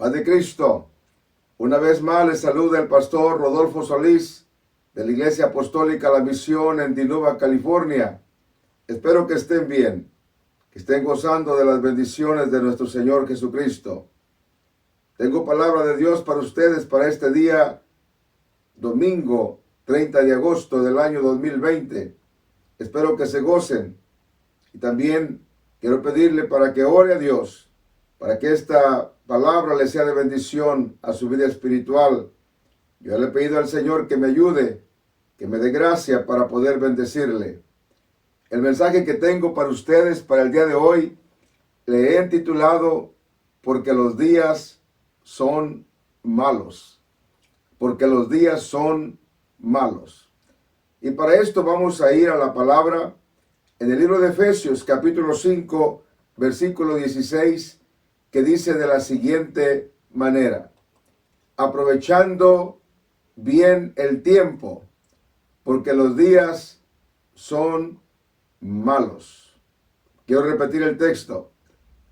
Paz de Cristo. Una vez más les saluda el pastor Rodolfo Solís de la Iglesia Apostólica La Misión en Dinuba, California. Espero que estén bien, que estén gozando de las bendiciones de nuestro Señor Jesucristo. Tengo palabra de Dios para ustedes para este día, domingo 30 de agosto del año 2020. Espero que se gocen. Y también quiero pedirle para que ore a Dios, para que esta palabra le sea de bendición a su vida espiritual. Yo le he pedido al Señor que me ayude, que me dé gracia para poder bendecirle. El mensaje que tengo para ustedes para el día de hoy, le he titulado Porque los días son malos. Porque los días son malos. Y para esto vamos a ir a la palabra en el libro de Efesios, capítulo 5, versículo 16, que dice de la siguiente manera: aprovechando bien el tiempo, porque los días son malos. Quiero repetir el texto: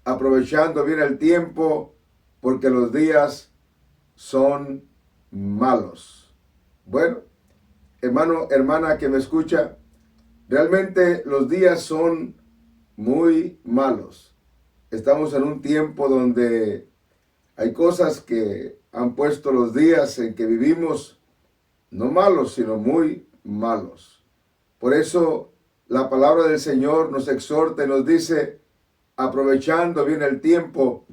aprovechando bien el tiempo, porque los días son malos. Bueno, hermano, hermana que me escucha, realmente los días son muy malos. Estamos en un tiempo donde hay cosas que han puesto los días en que vivimos, no malos, sino muy malos. Por eso la palabra del Señor nos exhorta y nos dice, aprovechando bien el tiempo,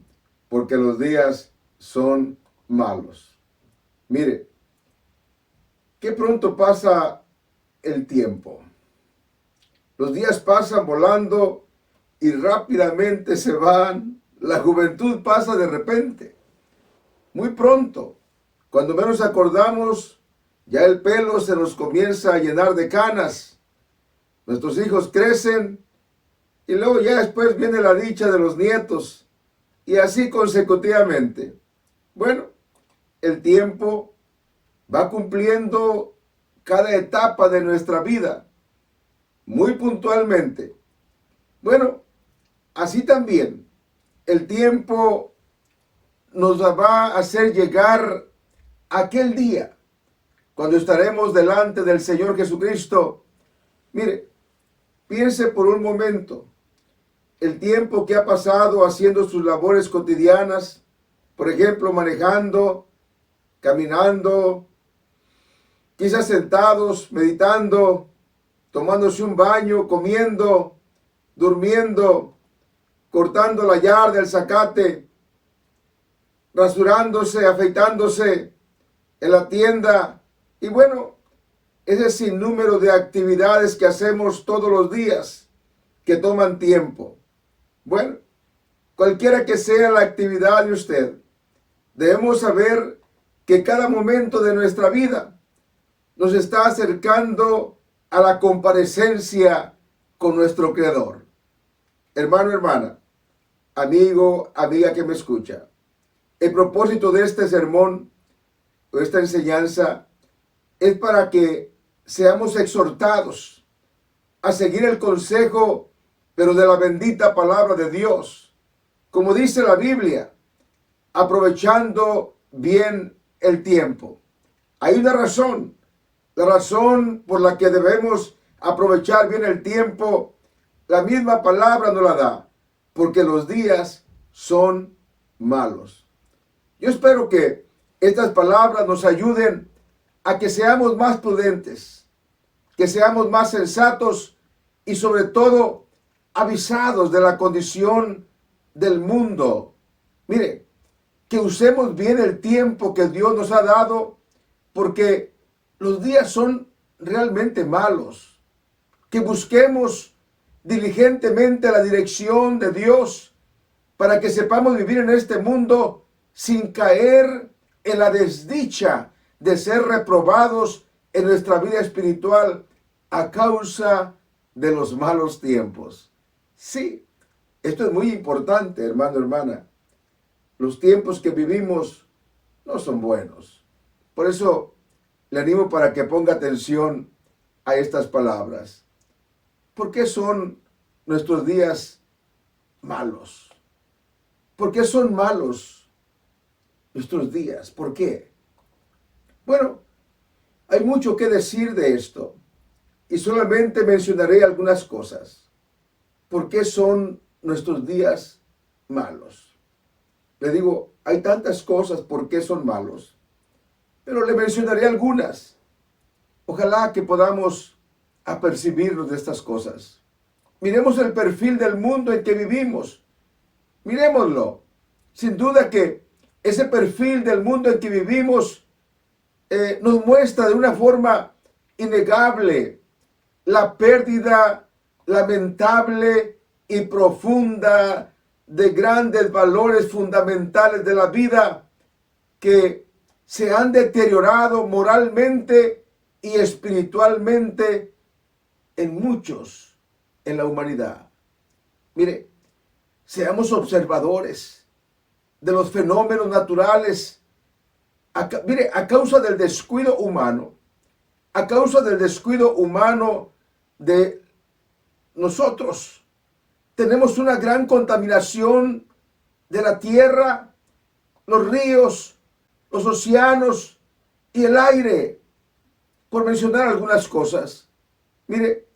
porque los días son malos. Mire, qué pronto pasa el tiempo. Los días pasan volando y rápidamente se van. La juventud pasa de repente, muy pronto. Cuando menos acordamos, ya el pelo se nos comienza a llenar de canas. Nuestros hijos crecen y luego ya después viene la dicha de los nietos y así consecutivamente. Bueno, el tiempo va cumpliendo cada etapa de nuestra vida muy puntualmente. Bueno, así también el tiempo nos va a hacer llegar aquel día cuando estaremos delante del Señor Jesucristo. Mire, piense por un momento el tiempo que ha pasado haciendo sus labores cotidianas, por ejemplo, manejando, caminando, quizás sentados, meditando, tomándose un baño, comiendo, durmiendo, cortando la yarda, el zacate, rasurándose, afeitándose en la tienda. Y bueno, ese sinnúmero de actividades que hacemos todos los días que toman tiempo. Bueno, cualquiera que sea la actividad de usted, debemos saber que cada momento de nuestra vida nos está acercando a la comparecencia con nuestro Creador. Hermano, hermana, amigo, amiga que me escucha, el propósito de este sermón o esta enseñanza es para que seamos exhortados a seguir el consejo, pero de la bendita palabra de Dios. Como dice la Biblia, aprovechando bien el tiempo. Hay una razón, la razón por la que debemos aprovechar bien el tiempo. La misma palabra nos la da, porque los días son malos. Yo espero que estas palabras nos ayuden a que seamos más prudentes, que seamos más sensatos y sobre todo avisados de la condición del mundo. Mire, que usemos bien el tiempo que Dios nos ha dado, porque los días son realmente malos. Que busquemos diligentemente la dirección de Dios para que sepamos vivir en este mundo sin caer en la desdicha de ser reprobados en nuestra vida espiritual a causa de los malos tiempos. Sí, esto es muy importante, hermano, hermana. Los tiempos que vivimos no son buenos. Por eso le animo para que ponga atención a estas palabras. ¿Por qué son nuestros días malos? ¿Por qué son malos? nuestros días. ¿Por qué? Bueno, hay mucho que decir de esto y solamente mencionaré algunas cosas. ¿Por qué son nuestros días malos? Le digo, hay tantas cosas por qué son malos, pero le mencionaré algunas. Ojalá que podamos apercibirnos de estas cosas. Miremos el perfil del mundo en que vivimos. Miremoslo. Sin duda que ese perfil del mundo en que vivimos nos muestra de una forma innegable la pérdida lamentable y profunda de grandes valores fundamentales de la vida que se han deteriorado moralmente y espiritualmente en muchos en la humanidad. Mire, seamos observadores de los fenómenos naturales. Mire, a causa del descuido humano, de nosotros, tenemos una gran contaminación de la tierra, los ríos, los océanos y el aire, por mencionar algunas cosas. Mire,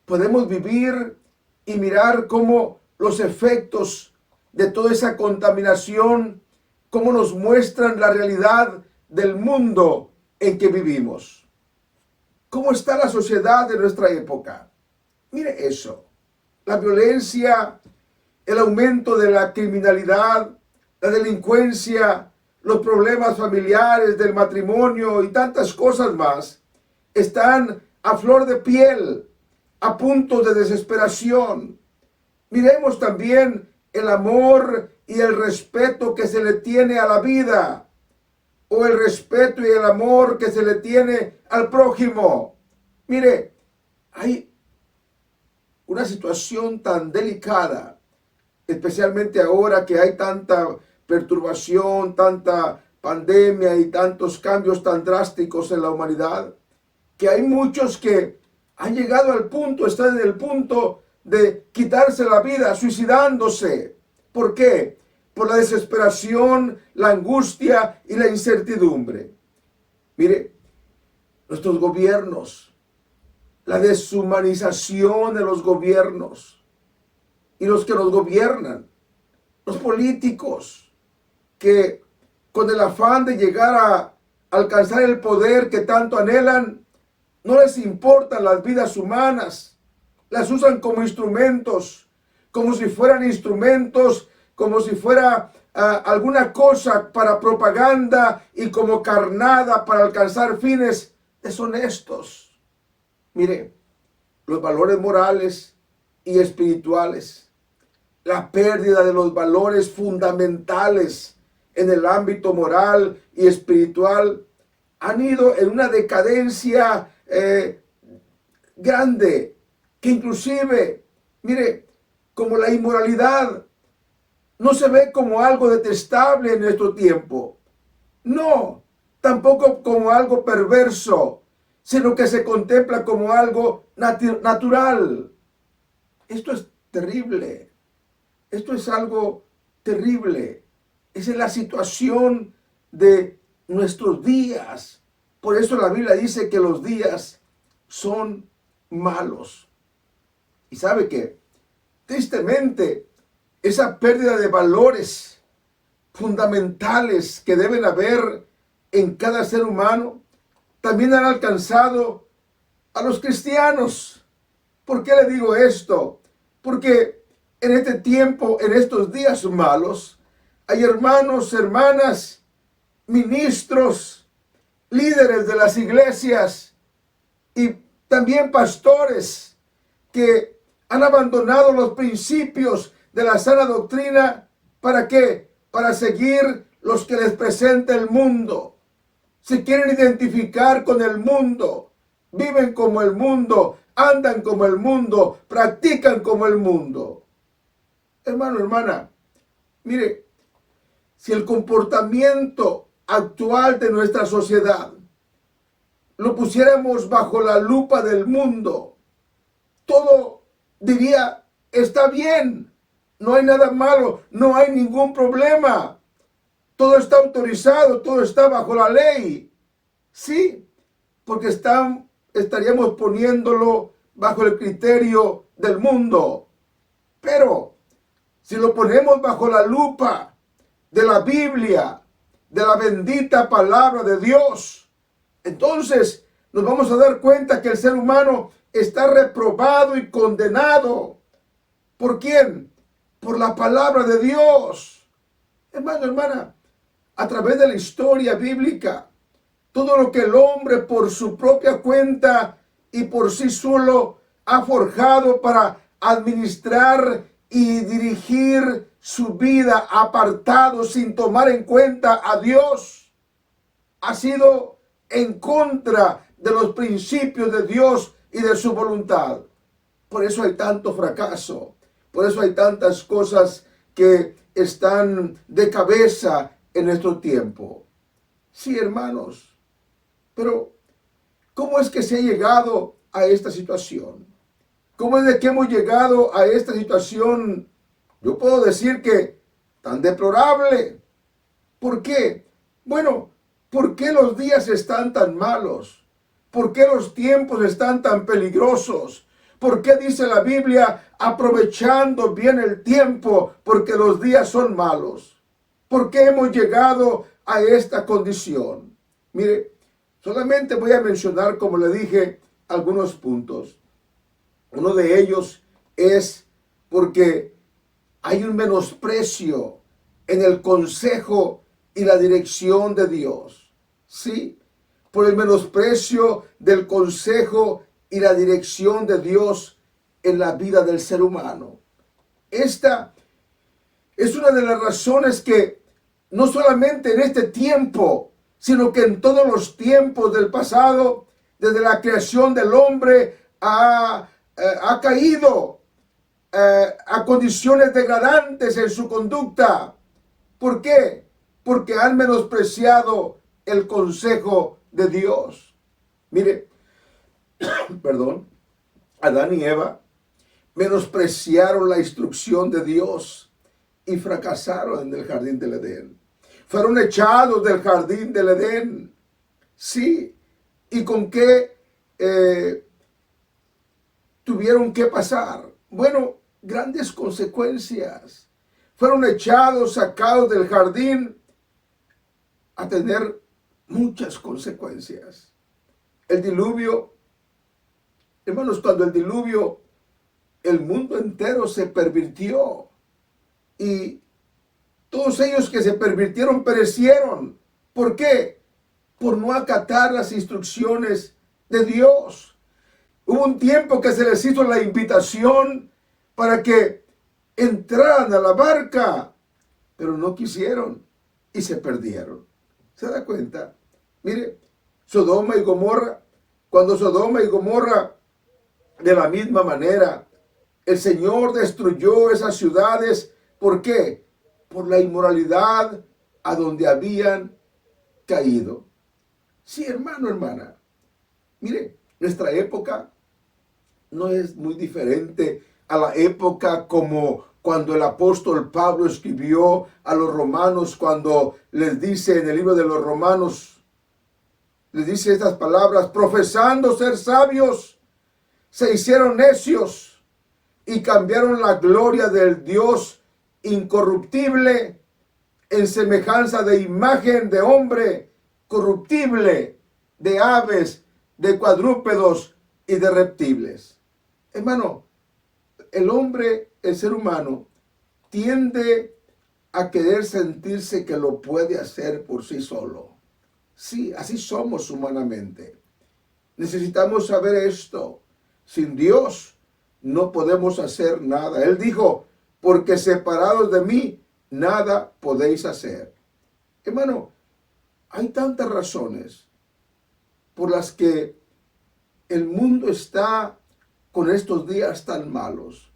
podemos vivir y mirar cómo los efectos de toda esa contaminación, cómo nos muestran la realidad del mundo en que vivimos. ¿Cómo está la sociedad de nuestra época? Mire eso. La violencia, el aumento de la criminalidad, la delincuencia, los problemas familiares del matrimonio y tantas cosas más están a flor de piel, a punto de desesperación. Miremos también el amor y el respeto que se le tiene a la vida, o el respeto y el amor que se le tiene al prójimo. Mire, hay una situación tan delicada, especialmente ahora que hay tanta perturbación, tanta pandemia y tantos cambios tan drásticos en la humanidad, que hay muchos que han llegado al punto, están en el punto de quitarse la vida, suicidándose. ¿Por qué? Por la desesperación, la angustia y la incertidumbre. Mire, nuestros gobiernos, la deshumanización de los gobiernos y los que nos gobiernan, los políticos que con el afán de llegar a alcanzar el poder que tanto anhelan, no les importan las vidas humanas, las usan como instrumentos, como si fueran instrumentos, como si fuera alguna cosa para propaganda y como carnada para alcanzar fines deshonestos. Mire, los valores morales y espirituales, la pérdida de los valores fundamentales en el ámbito moral y espiritual han ido en una decadencia grande, que inclusive, mire, como la inmoralidad no se ve como algo detestable en nuestro tiempo. No, tampoco como algo perverso, sino que se contempla como algo natural. Esto es terrible. Esto es algo terrible. Esa es la situación de nuestros días. Por eso la Biblia dice que los días son malos. Y sabe que, tristemente, esa pérdida de valores fundamentales que deben haber en cada ser humano, también han alcanzado a los cristianos. ¿Por qué le digo esto? Porque en este tiempo, en estos días malos, hay hermanos, hermanas, ministros, líderes de las iglesias y también pastores que han abandonado los principios de la sana doctrina. ¿Para qué? Para seguir los que les presenta el mundo. Se quieren identificar con el mundo, viven como el mundo, andan como el mundo, practican como el mundo. Hermano, hermana, mire, si el comportamiento actual de nuestra sociedad lo pusiéramos bajo la lupa del mundo, todo diría, está bien, no hay nada malo, no hay ningún problema. todo está autorizado, todo está bajo la ley. Sí, porque estaríamos poniéndolo bajo el criterio del mundo. Pero si lo ponemos bajo la lupa de la Biblia, de la bendita palabra de Dios, entonces nos vamos a dar cuenta que el ser humano está reprobado y condenado. ¿Por quién? Por la palabra de Dios. Hermano, hermana, a través de la historia bíblica, todo lo que el hombre por su propia cuenta y por sí solo ha forjado para administrar y dirigir su vida apartado sin tomar en cuenta a Dios, ha sido en contra de los principios de Dios y de su voluntad. Por eso hay tanto fracaso, por eso hay tantas cosas que están de cabeza en nuestro tiempo. Sí, hermanos, pero ¿cómo es que se ha llegado a esta situación? ¿Cómo es de que hemos llegado a esta situación? Yo puedo decir que tan deplorable. ¿Por qué? Bueno, ¿por qué los días están tan malos? ¿Por qué los tiempos están tan peligrosos? ¿Por qué dice la Biblia, aprovechando bien el tiempo, porque los días son malos? ¿Por qué hemos llegado a esta condición? Mire, solamente voy a mencionar, como le dije, algunos puntos. Uno de ellos es porque hay un menosprecio en el consejo y la dirección de Dios. Sí, por el menosprecio del consejo y la dirección de Dios en la vida del ser humano. Esta es una de las razones que no solamente en este tiempo, sino que en todos los tiempos del pasado, desde la creación del hombre, ha caído a condiciones degradantes en su conducta. ¿Por qué? Porque han menospreciado el consejo de Dios. Mire, perdón, Adán y Eva menospreciaron la instrucción de Dios y fracasaron en el jardín del Edén. Fueron echados del jardín del Edén. Sí, ¿y con qué tuvieron que pasar? Bueno, grandes consecuencias. Fueron echados, sacados del jardín a tener muchas consecuencias. El diluvio, hermanos, cuando el diluvio, el mundo entero se pervirtió y todos ellos que se pervirtieron perecieron. ¿Por qué? Por no acatar las instrucciones de Dios. Hubo un tiempo que se les hizo la invitación para que entraran a la barca, pero no quisieron y se perdieron. ¿Se da cuenta? Mire, Sodoma y Gomorra, cuando Sodoma y Gomorra, de la misma manera, el Señor destruyó esas ciudades. ¿Por qué? Por la inmoralidad a donde habían caído. Sí, hermano, hermana. Mire, nuestra época no es muy diferente a la época como cuando el apóstol Pablo escribió a los romanos, cuando les dice en el libro de los Romanos, les dice estas palabras: profesando ser sabios, se hicieron necios y cambiaron la gloria del Dios incorruptible en semejanza de imagen de hombre corruptible, de aves, de cuadrúpedos y de reptiles. Hermano, el hombre, el ser humano, tiende a querer sentirse que lo puede hacer por sí solo. Sí, así somos humanamente. Necesitamos saber esto. Sin Dios no podemos hacer nada. Él dijo, porque separados de mí, nada podéis hacer. Hermano, hay tantas razones por las que el mundo está con estos días tan malos.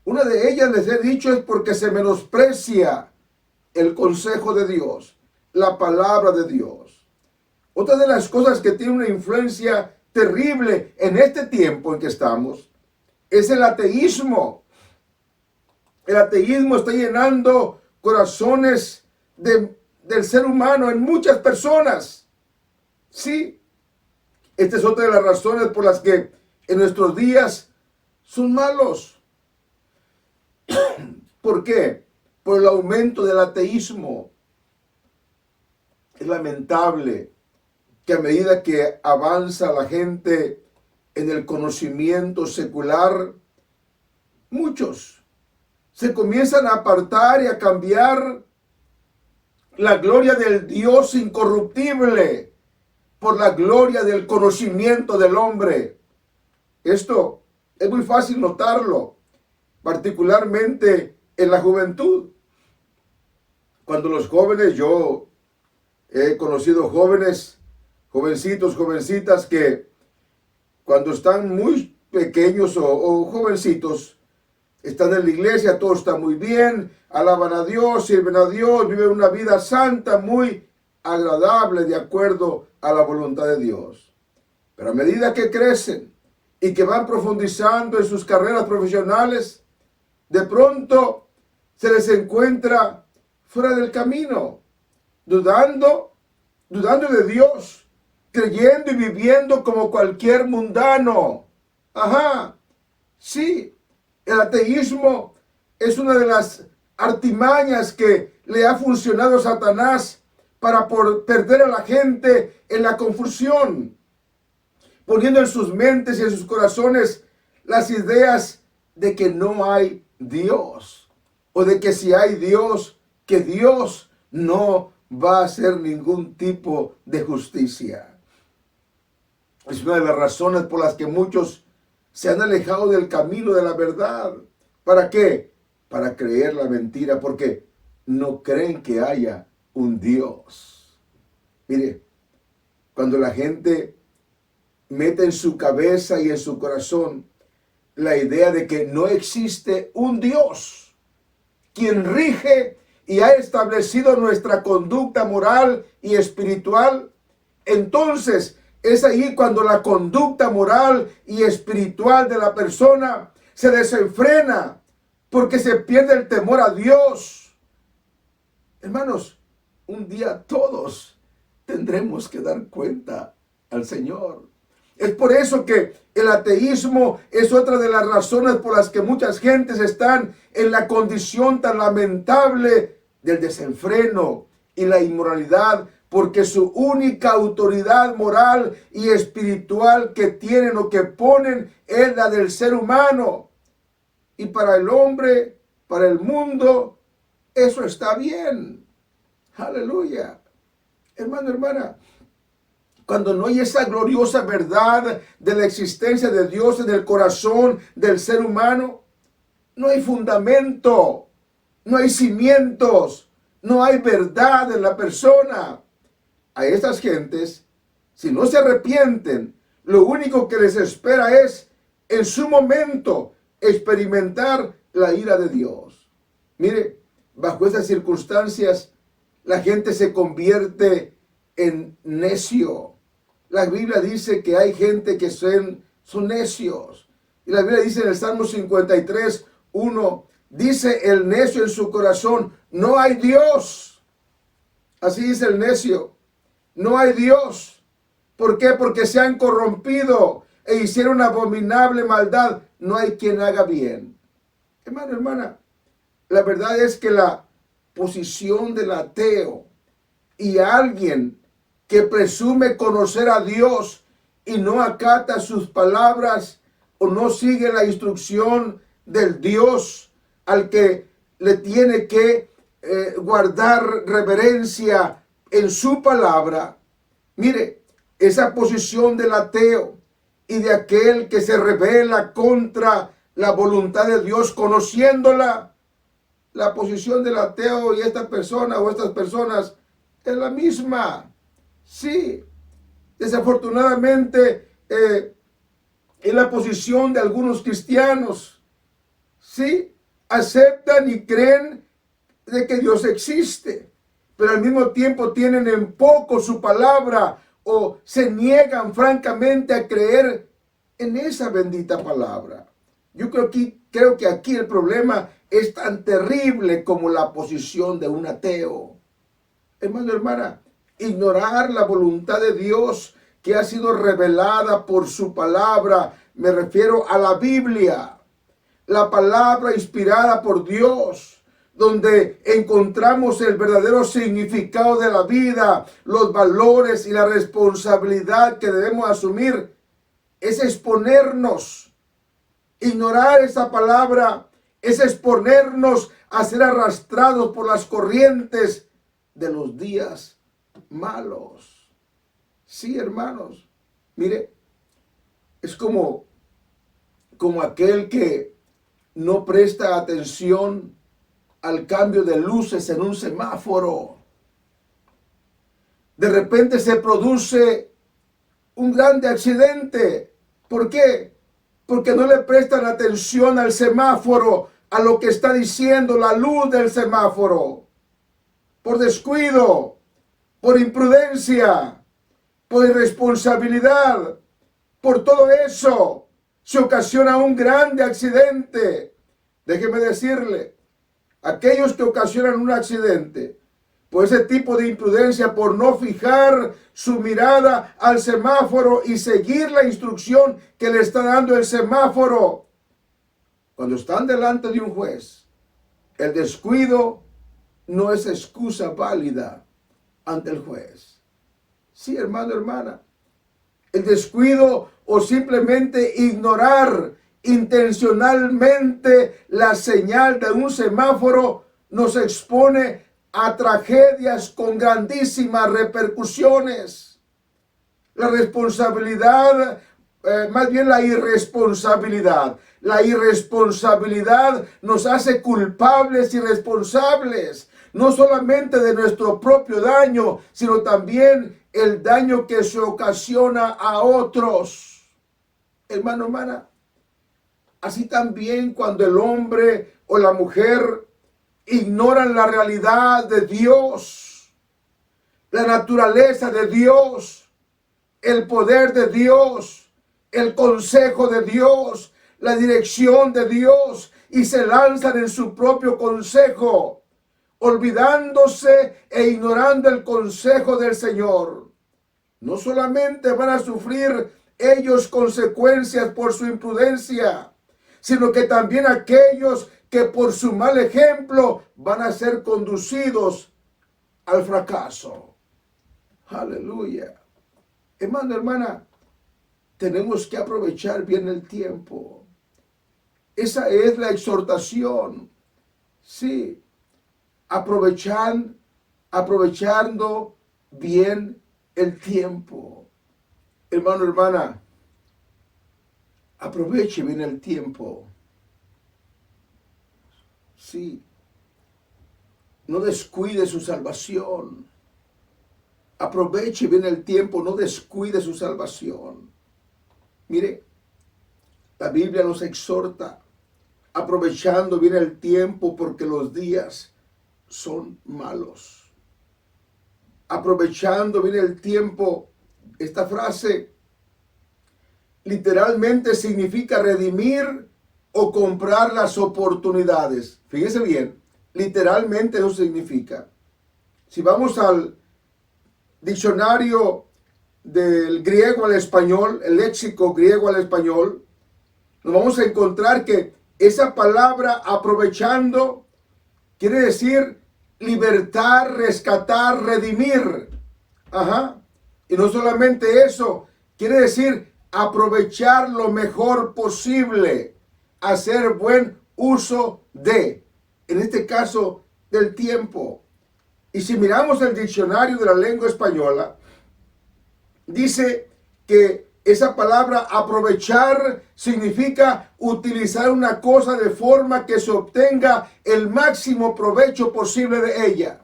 Una de ellas, les he dicho, es porque se menosprecia el consejo de Dios, la palabra de Dios. Otra de las cosas que tiene una influencia terrible en este tiempo en que estamos es el ateísmo. El ateísmo está llenando corazones de del ser humano en muchas personas. Sí, esta es otra de las razones por las que en nuestros días son malos. ¿Por qué? Por el aumento del ateísmo. Es lamentable que a medida que avanza la gente en el conocimiento secular, muchos se comienzan a apartar y a cambiar la gloria del Dios incorruptible por la gloria del conocimiento del hombre. Esto es muy fácil notarlo, particularmente en la juventud. Cuando los jóvenes, yo he conocido jóvenes, jovencitos, jovencitas que cuando están muy pequeños o jovencitos, están en la iglesia, todo está muy bien, alaban a Dios, sirven a Dios, viven una vida santa, muy agradable, de acuerdo a la voluntad de Dios. Pero a medida que crecen y que van profundizando en sus carreras profesionales, de pronto se les encuentra fuera del camino, dudando de Dios, creyendo y viviendo como cualquier mundano. Ajá, sí, el ateísmo es una de las artimañas que le ha funcionado a Satanás para perder a la gente en la confusión, poniendo en sus mentes y en sus corazones las ideas de que no hay Dios, o de que si hay Dios, que Dios no va a hacer ningún tipo de justicia. Es una de las razones por las que muchos se han alejado del camino de la verdad. ¿Para qué? Para creer la mentira, porque no creen que haya un Dios. Mire, cuando la gente mete en su cabeza y en su corazón la idea de que no existe un Dios quien rige y ha establecido nuestra conducta moral y espiritual, entonces es ahí cuando la conducta moral y espiritual de la persona se desenfrena, porque se pierde el temor a Dios. Hermanos, un día todos tendremos que dar cuenta al Señor. Es por eso que el ateísmo es otra de las razones por las que muchas gentes están en la condición tan lamentable del desenfreno y la inmoralidad, porque su única autoridad moral y espiritual que tienen o que ponen es la del ser humano. Y para el hombre, para el mundo, eso está bien. Aleluya. Hermano, hermana, cuando no hay esa gloriosa verdad de la existencia de Dios en el corazón del ser humano, no hay fundamento, no hay cimientos, no hay verdad en la persona. A estas gentes, si no se arrepienten, lo único que les espera es, en su momento, experimentar la ira de Dios. Mire, bajo esas circunstancias, la gente se convierte en necio. La Biblia dice que hay gente que son necios. Y la Biblia dice en el Salmo 53, 1, dice el necio en su corazón, no hay Dios. Así dice el necio, no hay Dios. ¿Por qué? Porque se han corrompido e hicieron abominable maldad. No hay quien haga bien. Hermano, hermana, la verdad es que la posición del ateo y alguien que presume conocer a Dios y no acata sus palabras o no sigue la instrucción del Dios al que le tiene que guardar reverencia en su palabra. Mire, esa posición del ateo y de aquel que se rebela contra la voluntad de Dios conociéndola, la posición del ateo y esta persona o estas personas es la misma. Sí, desafortunadamente en la posición de algunos cristianos, sí, aceptan y creen de que Dios existe, pero al mismo tiempo tienen en poco su palabra o se niegan francamente a creer en esa bendita palabra. Yo creo que aquí el problema es tan terrible como la posición de un ateo. hermano, hermana, ignorar la voluntad de Dios que ha sido revelada por su palabra. Me refiero a la Biblia, la palabra inspirada por Dios, donde encontramos el verdadero significado de la vida, los valores y la responsabilidad que debemos asumir. Es exponernos. Ignorar esa palabra es exponernos a ser arrastrados por las corrientes de los días malos. Sí, hermanos, mire, es como aquel que no presta atención al cambio de luces en un semáforo. De repente se produce un grande accidente. ¿Por qué? Porque no le prestan atención al semáforo, a lo que está diciendo la luz del semáforo. Por descuido, por imprudencia, por irresponsabilidad, por todo eso se ocasiona un grande accidente. Déjeme decirle, aquellos que ocasionan un accidente por ese tipo de imprudencia, por no fijar su mirada al semáforo y seguir la instrucción que le está dando el semáforo, cuando están delante de un juez, el descuido no es excusa válida ante el juez. Sí, hermano, hermana, el descuido o simplemente ignorar intencionalmente la señal de un semáforo nos expone a tragedias con grandísimas repercusiones. La responsabilidad, más bien la irresponsabilidad. La irresponsabilidad nos hace culpables y responsables, no solamente de nuestro propio daño, sino también el daño que se ocasiona a otros. Hermano, hermana, así también cuando el hombre o la mujer ignoran la realidad de Dios, la naturaleza de Dios, el poder de Dios, el consejo de Dios, la dirección de Dios, y se lanzan en su propio consejo, olvidándose e ignorando el consejo del Señor. No solamente van a sufrir ellos consecuencias por su imprudencia, sino que también aquellos que por su mal ejemplo van a ser conducidos al fracaso. Aleluya. Hermano, hermana, tenemos que aprovechar bien el tiempo. Esa es la exhortación. Sí, aprovechando bien el tiempo. Hermano, hermana, aproveche bien el tiempo. Sí, no descuide su salvación. Aproveche bien el tiempo, no descuide su salvación. Mire, la Biblia nos exhorta, aprovechando bien el tiempo porque los días son malos. Aprovechando bien el tiempo, esta frase literalmente significa redimir o comprar las oportunidades. Fíjese bien, literalmente eso significa. Si vamos al diccionario del griego al español, el léxico griego al español, nos vamos a encontrar que esa palabra aprovechando quiere decir libertar, rescatar, redimir. Ajá. Y no solamente eso, quiere decir aprovechar lo mejor posible, hacer buen uso de, en este caso, del tiempo. Y si miramos el diccionario de la lengua española, dice que esa palabra aprovechar significa utilizar una cosa de forma que se obtenga el máximo provecho posible de ella.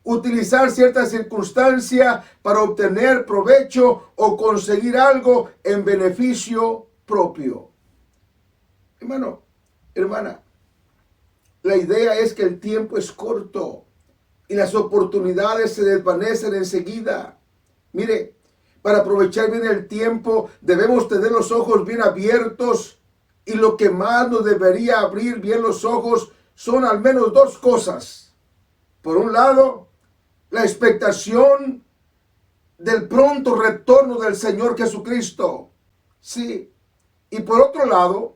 Utilizar cierta circunstancia para obtener provecho o conseguir algo en beneficio propio. Hermano, hermana, la idea es que el tiempo es corto y las oportunidades se desvanecen enseguida. Mire, para aprovechar bien el tiempo debemos tener los ojos bien abiertos, y lo que más nos debería abrir bien los ojos son al menos dos cosas. Por un lado, la expectación del pronto retorno del Señor Jesucristo. Sí. Y por otro lado,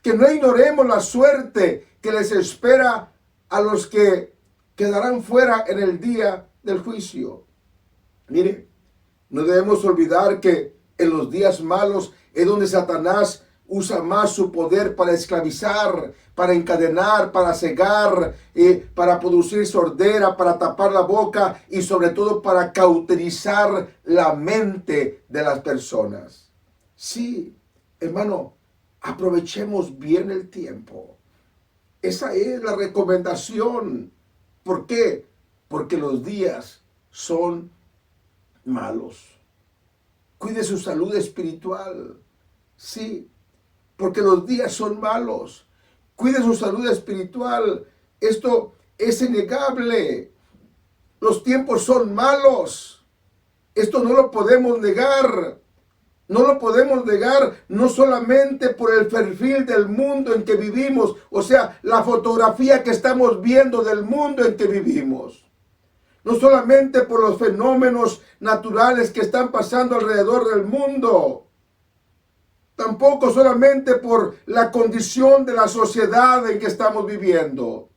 que no ignoremos la suerte que les espera a los que quedarán fuera en el día del juicio. Mire, no debemos olvidar que en los días malos es donde Satanás usa más su poder para esclavizar, para encadenar, para cegar, para producir sordera, para tapar la boca y sobre todo para cauterizar la mente de las personas. Sí, hermano, aprovechemos bien el tiempo. Esa es la recomendación. ¿Por qué? Porque los días son malos. Cuide su salud espiritual. Sí, porque los días son malos. Cuide su salud espiritual. Esto es innegable. Los tiempos son malos. Esto no lo podemos negar. No lo podemos negar, no solamente por el perfil del mundo en que vivimos, o sea, la fotografía que estamos viendo del mundo en que vivimos. No solamente por los fenómenos naturales que están pasando alrededor del mundo. Tampoco solamente por la condición de la sociedad en que estamos viviendo.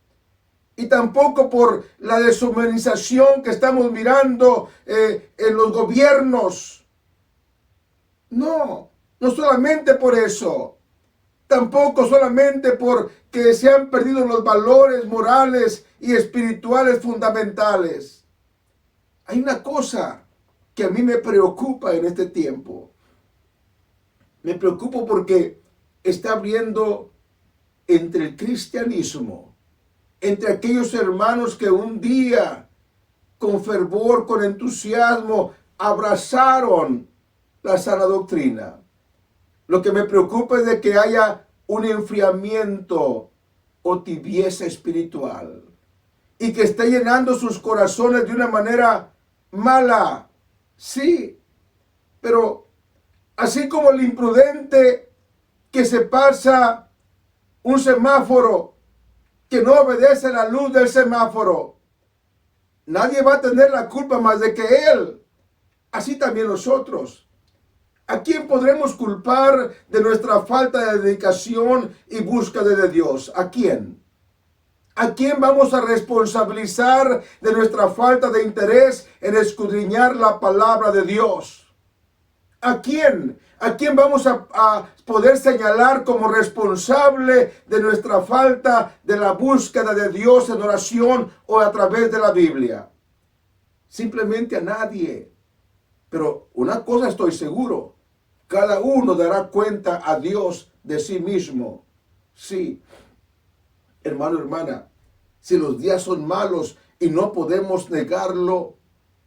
Y tampoco por la deshumanización que estamos mirando en los gobiernos. No, no solamente por eso. Tampoco solamente porque se han perdido los valores morales y espirituales fundamentales. Hay una cosa que a mí me preocupa en este tiempo. Me preocupo porque está abriendo entre el cristianismo, entre aquellos hermanos que un día con fervor, con entusiasmo, abrazaron la sana doctrina. Lo que me preocupa es de que haya un enfriamiento o tibieza espiritual y que esté llenando sus corazones de una manera mala. Sí, pero así como el imprudente que se pasa un semáforo, que no obedece la luz del semáforo, nadie va a tener la culpa más de que él. Así también nosotros. ¿A quién podremos culpar de nuestra falta de dedicación y búsqueda de Dios? ¿A quién? ¿A quién vamos a responsabilizar de nuestra falta de interés en escudriñar la palabra de Dios? ¿A quién? ¿A quién vamos a poder señalar como responsable de nuestra falta de la búsqueda de Dios en oración o a través de la Biblia? Simplemente a nadie. Pero una cosa estoy seguro, cada uno dará cuenta a Dios de sí mismo. Sí, hermano, hermana, si los días son malos y no podemos negarlo,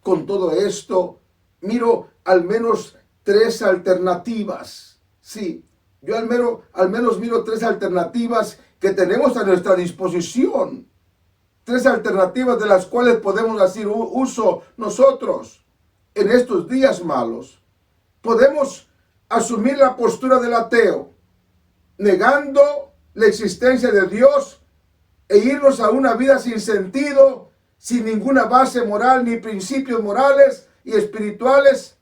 con todo esto, miro al menos 3 alternativas. Sí, yo al menos miro 3 alternativas que tenemos a nuestra disposición. 3 alternativas de las cuales podemos hacer uso nosotros. En estos días malos, podemos asumir la postura del ateo, negando la existencia de Dios e irnos a una vida sin sentido, sin ninguna base moral ni principios morales y espirituales,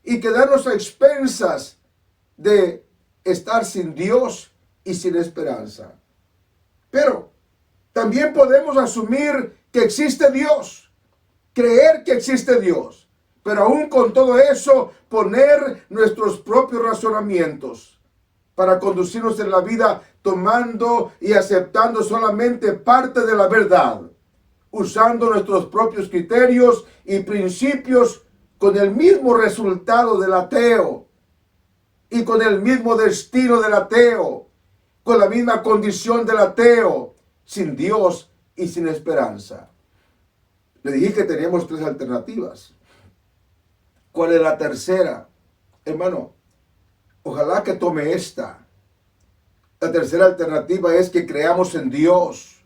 y quedarnos a expensas de estar sin Dios y sin esperanza. Pero también podemos asumir que existe Dios, creer que existe Dios. Pero aún con todo eso, poner nuestros propios razonamientos para conducirnos en la vida tomando y aceptando solamente parte de la verdad, usando nuestros propios criterios y principios con el mismo resultado del ateo y con el mismo destino del ateo, con la misma condición del ateo, sin Dios y sin esperanza. Le dije que teníamos 3 alternativas. ¿Cuál es la tercera? Hermano, ojalá que tome esta. La tercera alternativa es que creamos en Dios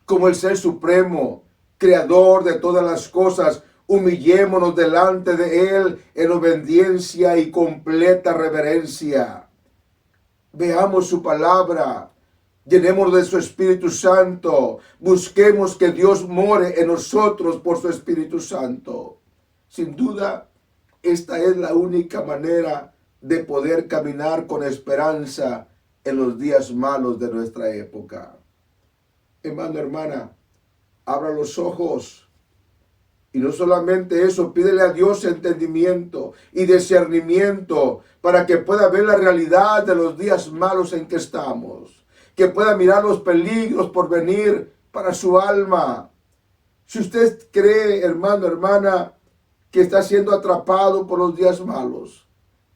como el Ser Supremo, Creador de todas las cosas. Humillémonos delante de Él en obediencia y completa reverencia. Veamos su palabra. Llenemos de su Espíritu Santo. Busquemos que Dios more en nosotros por su Espíritu Santo. Sin duda, esta es la única manera de poder caminar con esperanza en los días malos de nuestra época. Hermano, hermana, abra los ojos. Y no solamente eso, pídele a Dios entendimiento y discernimiento para que pueda ver la realidad de los días malos en que estamos. Que pueda mirar los peligros por venir para su alma. Si usted cree, hermano, hermana, que está siendo atrapado por los días malos,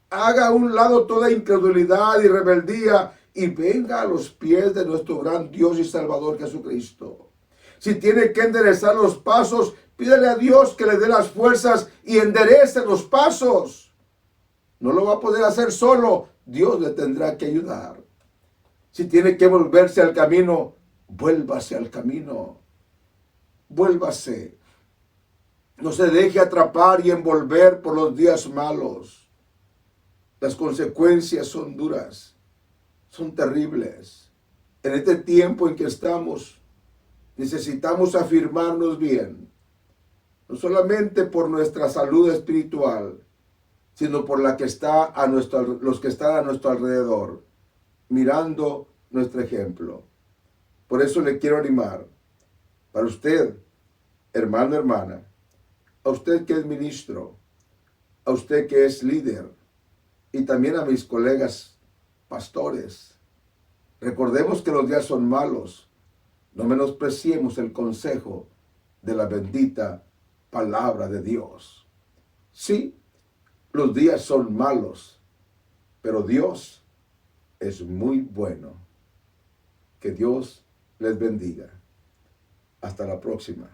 haga a un lado toda incredulidad y rebeldía y venga a los pies de nuestro gran Dios y Salvador Jesucristo. Si tiene que enderezar los pasos, pídale a Dios que le dé las fuerzas y enderece los pasos. No lo va a poder hacer solo, Dios le tendrá que ayudar. Si tiene que volverse al camino, vuélvase al camino. Vuélvase. No se deje atrapar y envolver por los días malos. Las consecuencias son duras, son terribles. En este tiempo en que estamos, necesitamos afirmarnos bien, no solamente por nuestra salud espiritual, sino por la que está los que están a nuestro alrededor, mirando nuestro ejemplo. Por eso le quiero animar, para usted, hermano, hermana, a usted que es ministro, a usted que es líder, y también a mis colegas pastores. Recordemos que los días son malos. No menospreciemos el consejo de la bendita palabra de Dios. Sí, los días son malos, pero Dios es muy bueno. Que Dios les bendiga. Hasta la próxima.